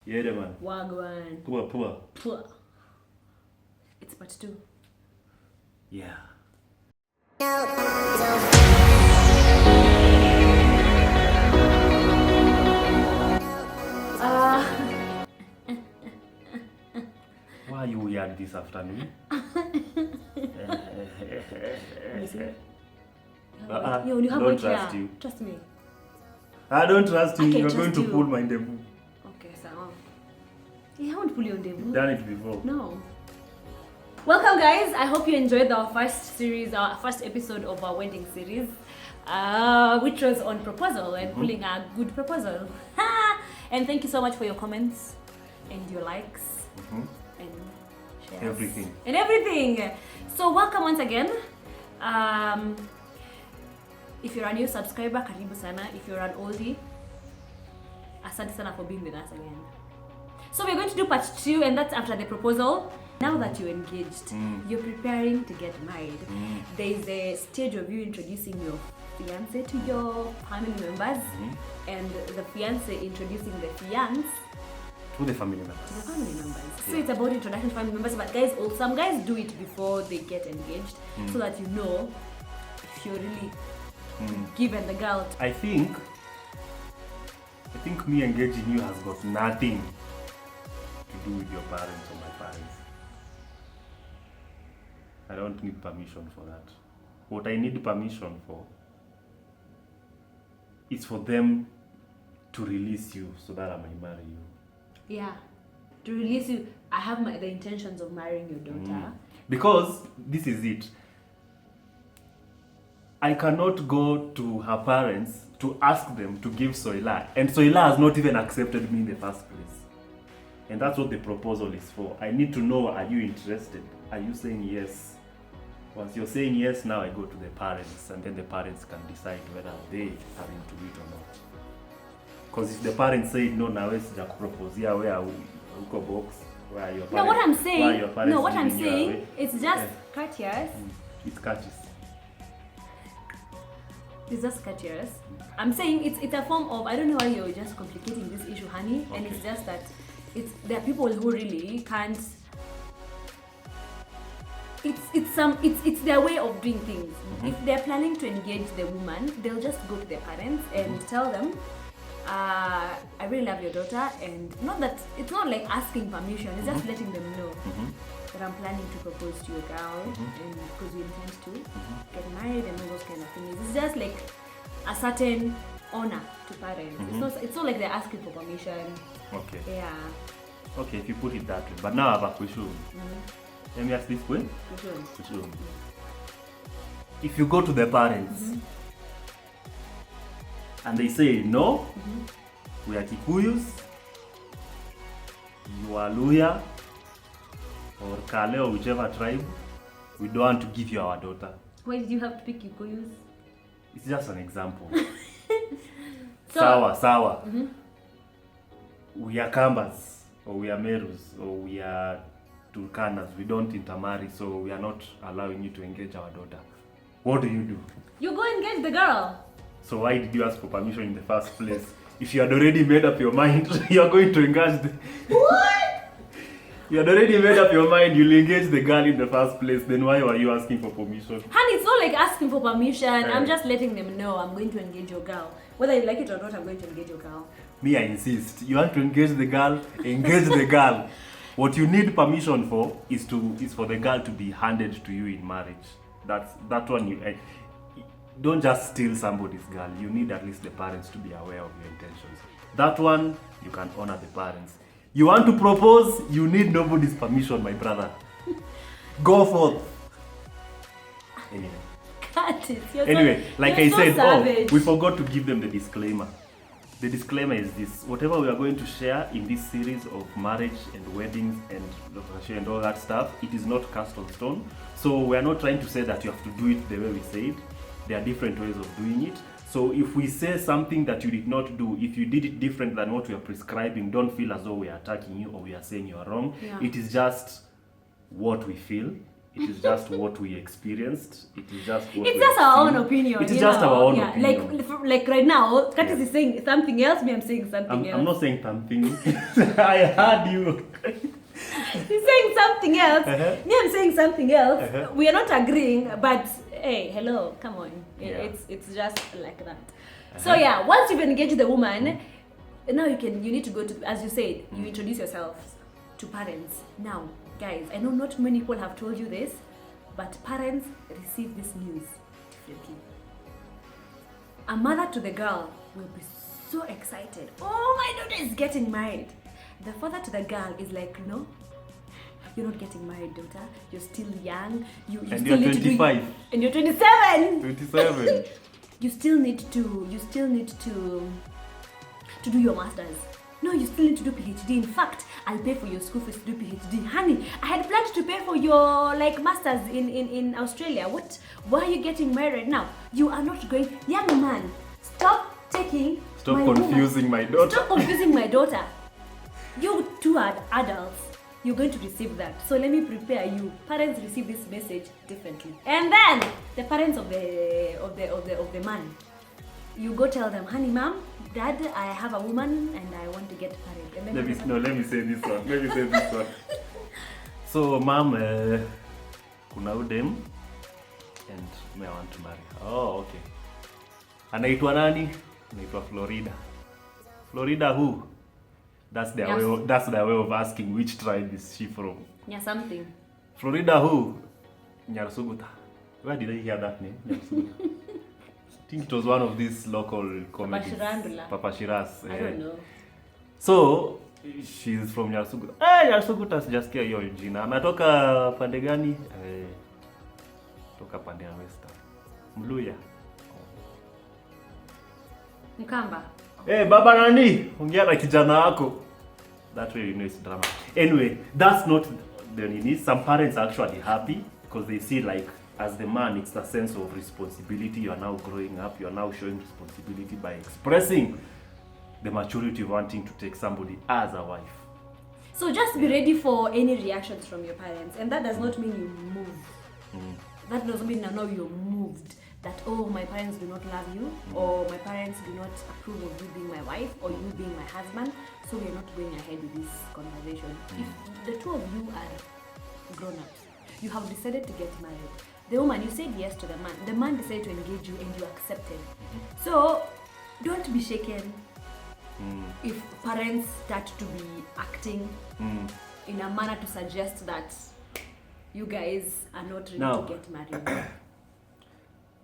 Yeah, man. Wagwan. Poor. It's part 2. Yeah. Why are you weird this afternoon? Don't trust you. Trust me. I don't trust you. Okay, You're trust going to you. pull my ndevu. Okay, so I won't pull your ndevu. Done it before. No. Welcome, guys. I hope you enjoyed our first episode of our wedding series, which was on proposal and pulling a good proposal. And thank you so much for your comments and your likes and shares. Everything. So welcome once again. If you're a new subscriber, karibu sana. If you're an oldie, asante sana for being with us again. So we're going to do part 2, and that's after the proposal. Now that you're engaged, you're preparing to get married. There's a stage of you introducing your fiancé to your family members, and the fiancé introducing the fiancé to the family members. So it's about introduction to family members, but guys, some guys do it before they get engaged, so that you know if you're really given the girl. I think me engaging you has got nothing to do with your parents or my parents. I don't need permission for that. What I need permission for is for them to release you so that I may marry you. Yeah, to release you. I have the intentions of marrying your daughter. Because this is it. I cannot go to her parents to ask them to give Soila, and Soila has not even accepted me in the first place. And that's what the proposal is for. I need to know, are you interested? Are you saying yes? Once you're saying yes, now I go to the parents, and then the parents can decide whether they are into it or not. Because if the parents say no, now it's just propose, yeah, where uko box, where your parents, no, what I'm saying, where your parents no, what I'm giving you saying, away. it's just courteous. It's courteous. It's just courteous. I'm saying it's a form of, I don't know why you're just complicating this issue, honey. Okay. And it's just that there are people who really can't. It's their way of doing things. If they're planning to engage the woman, they'll just go to their parents and tell them, I really love your daughter, and it's not like asking permission, it's just letting them know that I'm planning to propose to your girl, and because we intend to get married and all those kind of things. It's just like a certain honor to parents. It's not like they're asking for permission. Okay. Yeah. Okay, if you put it that way. But now I have a question. Let me ask this way. Question. If you go to the parents and they say no, we are Kikuyus, you are Luya, or Kale, or whichever tribe, we don't want to give you our daughter. Why did you have to pick Kikuyus? It's just an example. Sawa. We are Kambas, or we are Merus, or we are Turkanas. We don't intermarry, so we are not allowing you to engage our daughter. What do? You go engage the girl. So why did you ask for permission in the first place? If you had already made up your mind, you are going to engage the... What? You had already made up your mind, you'll engage the girl in the first place, then why were you asking for permission? Honey, it's not like asking for permission. I'm just letting them know I'm going to engage your girl. Whether you like it or not, I'm going to engage your girl. Me, I insist. You want to engage the girl? Engage the girl. What you need permission for is for the girl to be handed to you in marriage. That one don't just steal somebody's girl. You need at least the parents to be aware of your intentions. That one you can honor the parents. You want to propose, you need nobody's permission, my brother. Go forth. Anyway. Cut it. I said, we forgot to give them the disclaimer. The disclaimer is this: whatever we are going to share in this series of marriage and weddings and all that stuff, it is not cast on stone. So we are not trying to say that you have to do it the way we say it. There are different ways of doing it. So if we say something that you did not do, if you did it different than what we are prescribing, don't feel as though we are attacking you or we are saying you are wrong. Yeah. It is just what we feel It is just what we experienced. It is just what It's we just have our seen. own opinion. It is you just know? our own yeah. opinion. Like right now, Curtis Yeah. is saying something else, me I'm saying something else. I'm not saying something. I heard you. He's saying something else. Uh-huh. Me I'm saying something else. Uh-huh. We are not agreeing, but hey, hello, come on. Yeah. It's just like that. So yeah, once you've engaged the woman, now you need to go to, as you said, you introduce yourselves to parents. Now, guys, I know not many people have told you this, but parents receive this news differently. A mother to the girl will be so excited. Oh, my daughter is getting married. The father to the girl is like, no, you're not getting married, daughter. You're still young. You And still you're need to 25. and you're 27. 27. You still need to do your masters. No, you still need to do PhD. In fact, I'll pay for your school fees to do PhD. Honey, I had planned to pay for your masters in Australia. Why are you getting married now? You are not going. Young man, stop confusing my daughter. Stop confusing my daughter. You two are adults. You're going to receive that. So let me prepare you. Parents receive this message differently. And then the parents of the man, you go tell them, honey, mom, dad, I have a woman and I want to get married. And then Let me say this one. So, mom, kuna udem and me I want to marry. Oh, okay. Anaitwa nani? Anaitwa Florida. Florida who? That's their way of asking which tribe is she from. Yeah, something. Florida who? Nyarsuguta. Where did I hear that name? Nyarsuguta. I think it was one of these local comedies. Papa Shiras. I don't know. So she's from Nyarsuguta. Nyarsuguta sijasikia hiyo jina. Anatoka pande gani? Toka pande ya Western. Mluya. Mkamba. Baba nani? Ongea na kijana wako. That way you know it's drama. Anyway, that's not the need. Some parents are actually happy because they see like as the man, it's a sense of responsibility. You are now growing up. You are now showing responsibility by expressing the maturity of wanting to take somebody as a wife. So just be ready for any reactions from your parents. And that does not mean you move. That doesn't mean now you're moved. That, oh, my parents do not love you, or my parents do not approve of you being my wife, or you being my husband, so we're not going ahead with this conversation. If the two of you are grown-ups, you have decided to get married, the woman, you said yes to the man decided to engage you and you accepted. So, don't be shaken if parents start to be acting in a manner to suggest that you guys are not ready to get married.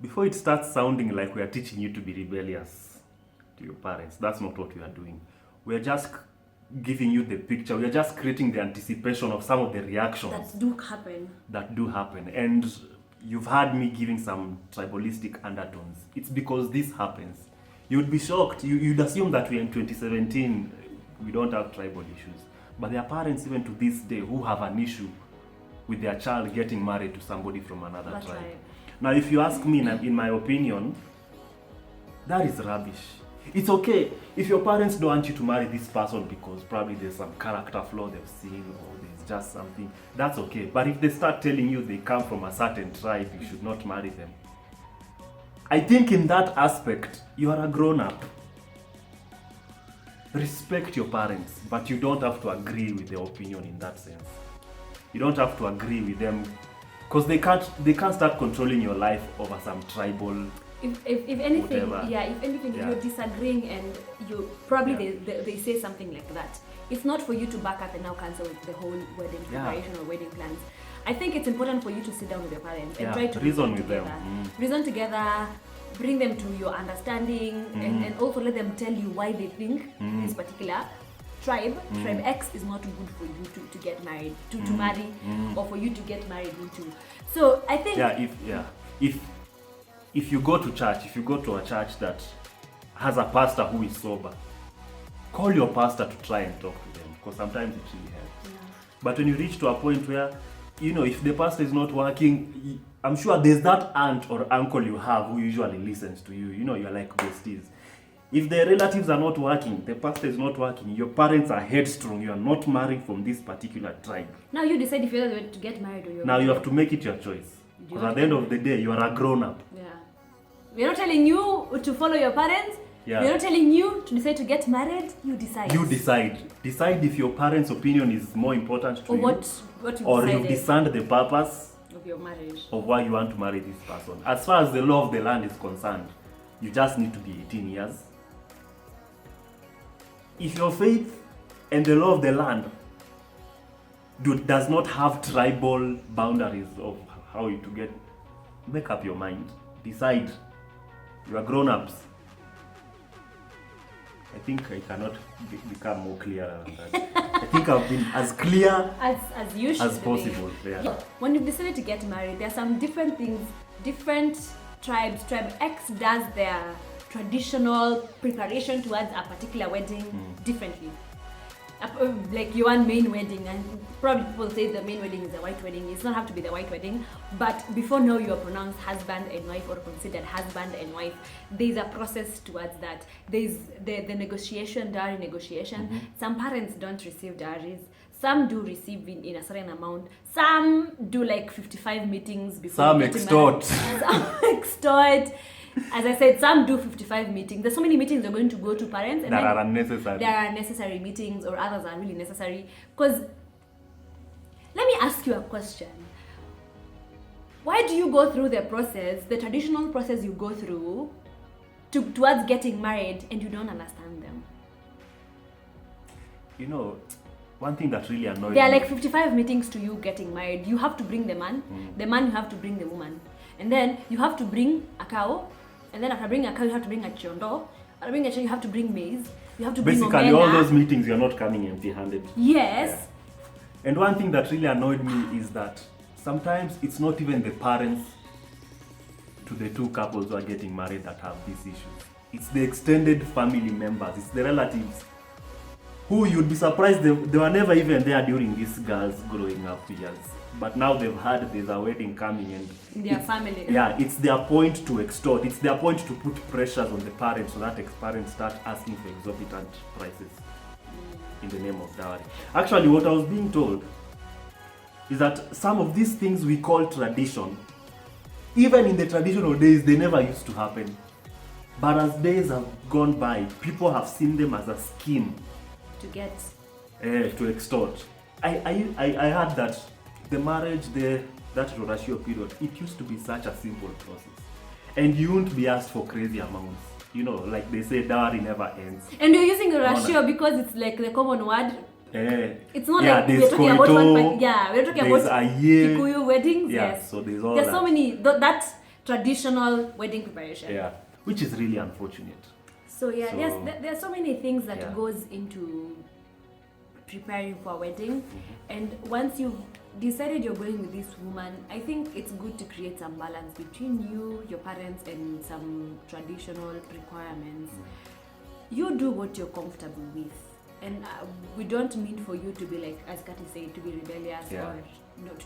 Before it starts sounding like we are teaching you to be rebellious to your parents, that's not what we are doing. We are just giving you the picture. We are just creating the anticipation of some of the reactions that do happen. And you've heard me giving some tribalistic undertones. It's because this happens. You would be shocked. You'd assume that we're in 2017, we don't have tribal issues. But there are parents even to this day who have an issue with their child getting married to somebody from another tribe. Right. Now, if you ask me, in my opinion, that is rubbish. It's okay if your parents don't want you to marry this person because probably there's some character flaw they've seen or there's just something. That's okay. But if they start telling you they come from a certain tribe, you should not marry them. I think in that aspect, you are a grown-up. Respect your parents, but you don't have to agree with their opinion in that sense. You don't have to agree with them because they can't start controlling your life over some tribal. If anything, whatever. You're disagreeing and you probably they say something like that. It's not for you to back up and now cancel the whole wedding preparation or wedding plans. I think it's important for you to sit down with your parents and try to reason with together. them. Reason together, bring them to your understanding, and also let them tell you why they think this particular tribe X is not good for you to get married, to marry, or for you to get married into. So I think if you go to church, if you go to a church that has a pastor who is sober, call your pastor to try and talk to them because sometimes it really helps. But when you reach to a point where, if the pastor is not working, I'm sure there's that aunt or uncle you have who usually listens to you. You're like besties. If the relatives are not working, the pastor is not working, your parents are headstrong, you are not marrying from this particular tribe. Now you decide if you're going to get married or you're Now you have to make it your choice. Because at the end of the day, you are a grown-up. Yeah. We're not telling you to follow your parents. Yeah. We're not telling you to decide to get married. You decide. You decide. Decide if your parents' opinion is more important to Or you. what you Or decided you've discerned the purpose of your marriage. of why you want to marry this person. As far as the law of the land is concerned, you just need to be 18 years. If your faith and the law of the land does not have tribal boundaries of how you to get, make up your mind. Decide. You are grown-ups. I think I cannot become more clear than that. I think I've been as clear as you should as possible. Yeah. When you've decided to get married, there are some different things. Different tribes. Tribe X does their traditional preparation towards a particular wedding differently. Like your one main wedding, and probably people say the main wedding is a white wedding. It does not have to be the white wedding, but before now you are pronounced husband and wife or considered husband and wife. There's a process towards that. There's the negotiation, dowry negotiation. Some parents don't receive dowries. Some do receive in a certain amount. Some do like 55 meetings before. Some extort. Some extort. As I said, some do 55 meetings. There's so many meetings you're going to go to parents. And that are unnecessary. There are necessary meetings, or others are really necessary. Because, let me ask you a question. Why do you go through the process, the traditional process you go through, towards getting married, and you don't understand them? You know, one thing that really annoys me. There are like 55 meetings to you getting married. You have to bring the man. The man, you have to bring the woman. And then you have to bring a cow. And then after bringing a cow, you have to bring a chondo. After bringing a chondo, you have to bring maize. You have to bring basically omena. all those meetings, you're not coming empty-handed. Yes. Yeah. And one thing that really annoyed me is that sometimes it's not even the parents to the two couples who are getting married that have these issues. It's the extended family members. It's the relatives who you'd be surprised they were never even there during these girls growing up years. But now they've heard there's a wedding coming and Their family. Yeah, it's their point to extort. It's their point to put pressures on the parents so that parents start asking for exorbitant prices in the name of dowry. Actually, what I was being told is that some of these things we call tradition, even in the traditional days, they never used to happen. But as days have gone by, people have seen them as a scheme To get. to extort. I heard that the marriage, that ratio period, it used to be such a simple process. And you won't be asked for crazy amounts. You know, like they say, dowry never ends. And you're using a ratio because it's like the common word. It's not yeah, like we're there's talking about koito, one. Yeah, we're talking there's about a year. Kikuyu weddings. Yeah, Yes. so there's all There's that. so many. That traditional wedding preparation. Yeah, which is really unfortunate. So yeah, So- there are so many things that Yeah. goes into preparing for a wedding, and once you've decided you're going with this woman, I think it's good to create some balance between you, your parents, and some traditional requirements. You do what you're comfortable with, and we don't mean for you to be like, as Kati said, to be rebellious Yeah. or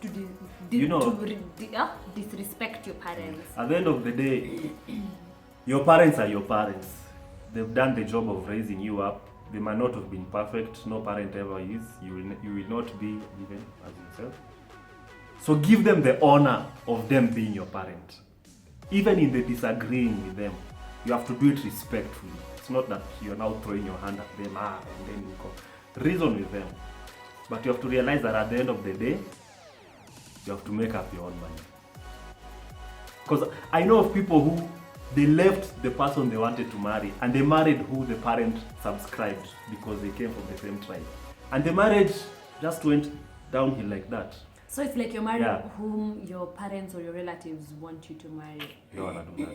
to You know- disrespect your parents. At the end of the day, your parents are your parents. They've done the job of raising you up. They might not have been perfect. No parent ever is. You will not be even as yourself. So give them the honor of them being your parent. Even in the disagreeing with them, you have to do it respectfully. It's not that you're now throwing your hand at them, and then you go. Reason with them. But you have to realize that at the end of the day, you have to make up your own mind. Because I know of people who they left the person they wanted to marry and they married who the parent subscribed because they came from the same tribe. And the marriage just went downhill like that. So it's like you're marrying Yeah. whom your parents or your relatives want you to marry. You don't want to do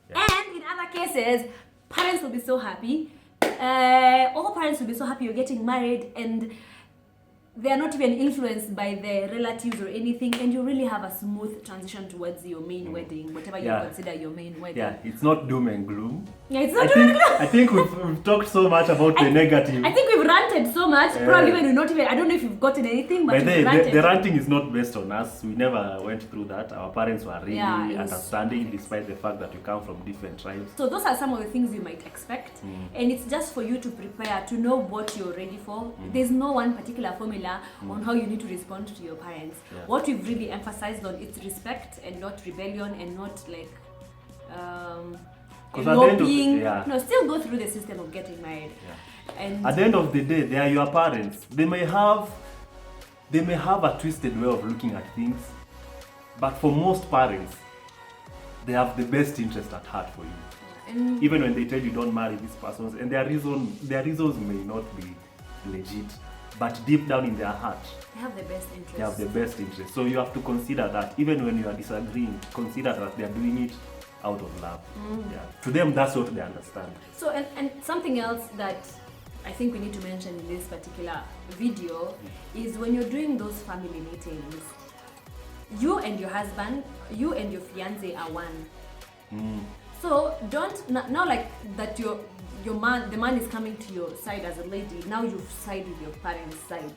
that. And in other cases, parents will be so happy. All parents will be so happy you're getting married, and they are not even influenced by their relatives or anything, and you really have a smooth transition towards your main wedding, whatever you consider your main wedding. Yeah, it's not doom and gloom. Yeah, it's not doom and gloom. I think we've talked so much about the negative. I think we've ranted so much. Probably when we're not even. I don't know if you've gotten anything, but the ranting is not based on us. We never went through that. Our parents were really understanding, despite the fact that we come from different tribes. So those are some of the things you might expect, and it's just for you to prepare, to know what you're ready for. There's no one particular formula on how you need to respond to your parents. What we've really emphasized on is respect and not rebellion, and not like eloping. No, still go through the system of getting married. And at the end of the day, they are your parents. They may have a twisted way of looking at things, but for most parents, they have the best interest at heart for you. And even when they tell you don't marry these persons, and their reasons may not be legit, but deep down in their heart, they have the best interest. They have the best interest. So you have to consider that even when you are disagreeing, consider that they are doing it out of love. To them, that's what they understand. So, and something else that I think we need to mention in this particular video is when you're doing those family meetings, you and your husband, you and your fiance are one. So don't now like that the man is coming to your side as a lady. Now you side with your parents' side.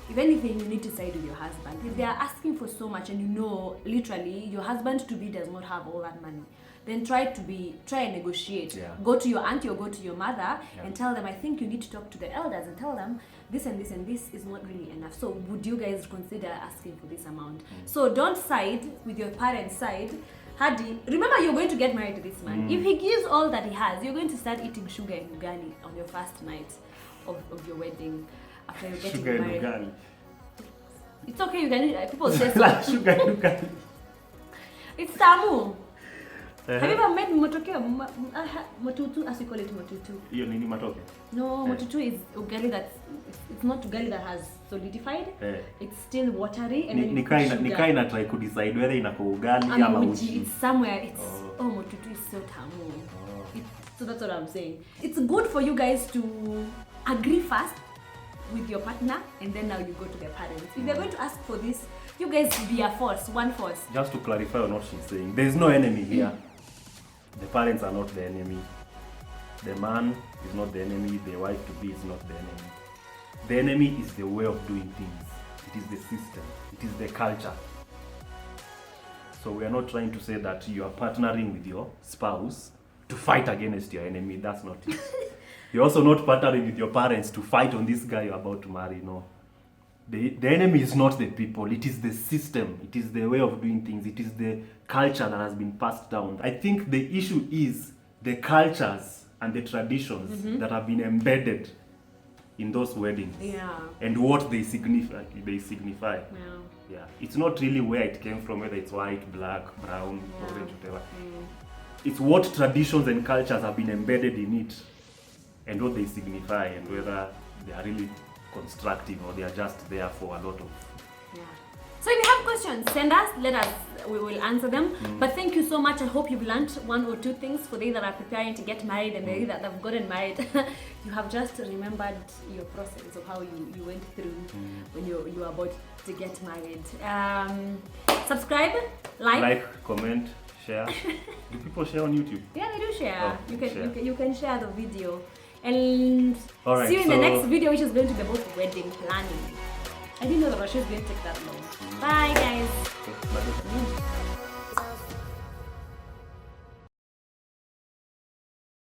If anything, you need to side with your husband. If they are asking for so much, and you know literally your husband to be does not have all that money, then try and negotiate. Go to your auntie or go to your mother and tell them, I think you need to talk to the elders and tell them this and this and this is not really enough. So would you guys consider asking for this amount? So don't side with your parents' side. Hadi, remember you're going to get married to this man. If he gives all that he has, you're going to start eating sugar and ugali on your first night of your wedding after you're getting sugar married. And ugali. It's okay, you can eat. People say so. Sugar and ugali. It's tamu. Have you ever made motutu, as we call it, motutu? Hiyo nini matoke? No, motutu is ugali it's not ugali that has solidified. It's still watery, and then Nikai na try to decide whether inako ugali ama uji. It's somewhere. It's motutu is so tamu. So that's what I'm saying. It's good for you guys to agree first with your partner, and then now you go to their parents. If they're going to ask for this, you guys be a force, one force. Just to clarify on what she's saying, there's no enemy here. The parents are not the enemy. The man is not the enemy. The wife to be is not the enemy. The enemy is the way of doing things. It is the system. It is the culture. So we are not trying to say that you are partnering with your spouse to fight against your enemy. That's not it. You're also not partnering with your parents to fight on this guy you're about to marry. No. The enemy is not the people, it is the system, it is the way of doing things, it is the culture that has been passed down. I think the issue is the cultures and the traditions that have been embedded in those weddings and what they signify. It's not really where it came from, whether it's white, black, brown, orange, whatever. It's what traditions and cultures have been embedded in it and what they signify, and whether they are really constructive or they are just there for a lot of So if you have questions, send us, let us, we will answer them. But thank you so much. I hope you've learned one or two things for they that are preparing to get married and they that have gotten married. You have just remembered your process of how you went through when you were about to get married. Subscribe, like, comment, share. Do people share on YouTube? Yeah, they do share. Oh, you can share the video. And right, see you in the next video, which is going to be about wedding planning. I didn't know the Russia is going to take that long. Bye, guys.